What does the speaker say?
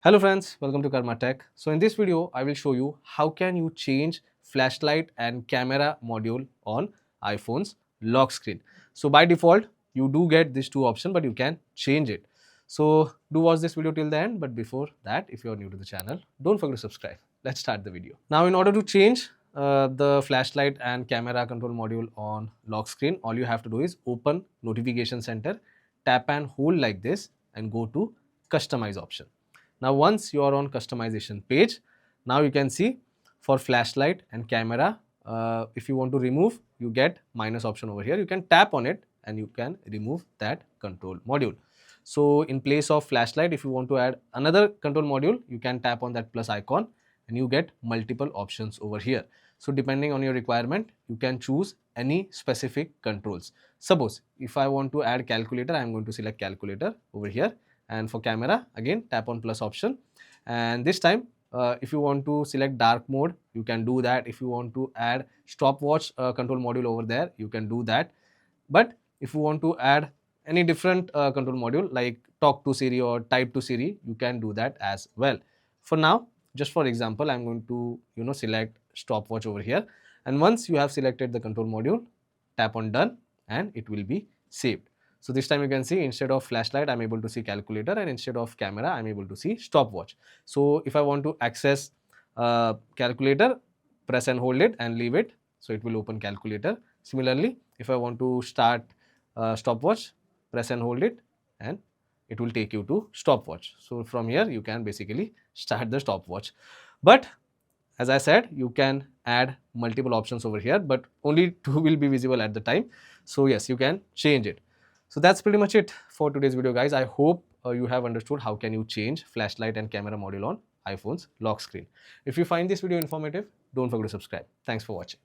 Hello friends, welcome to karmatech. So in this video, I will show you how can you change flashlight and camera module on iPhone's lock screen. So by default, you do get these two options, but you can change it. So do watch this video till the end. But before that, if you are new to the channel, don't forget to subscribe. Let's start the video. Now in order to change the flashlight and camera control module on lock screen, all you have to do is open notification center, tap and hold like this and go to customize option. Now once you are on customization page, now you can see for flashlight and camera, if you want to remove, you get minus option over here. You can tap on it and you can remove that control module. So in place of flashlight, if you want to add another control module, you can tap on that plus icon and you get multiple options over here. So depending on your requirement, you can choose any specific controls. Suppose if I want to add calculator, I am going to select calculator over here, and for camera again tap on plus option, and this time if you want to select dark mode, you can do that. If you want to add stopwatch control module over there, you can do that. But if you want to add any different control module like talk to Siri or type to Siri, you can do that as well. For now, just for example, I'm going to select stopwatch over here, and once you have selected the control module, tap on done and it will be saved. So this time you can see instead of flashlight, I'm able to see calculator, and instead of camera, I'm able to see stopwatch. So if I want to access calculator, press and hold it and leave it, so it will open calculator. Similarly, if I want to start stopwatch, press and hold it and it will take you to stopwatch. So from here you can basically start the stopwatch. But as I said, you can add multiple options over here, but only two will be visible at the time. So yes, you can change it. So that's pretty much it for today's video, guys. I hope you have understood how can you change flashlight and camera module on iPhone's lock screen. If you find this video informative, don't forget to subscribe. Thanks for watching.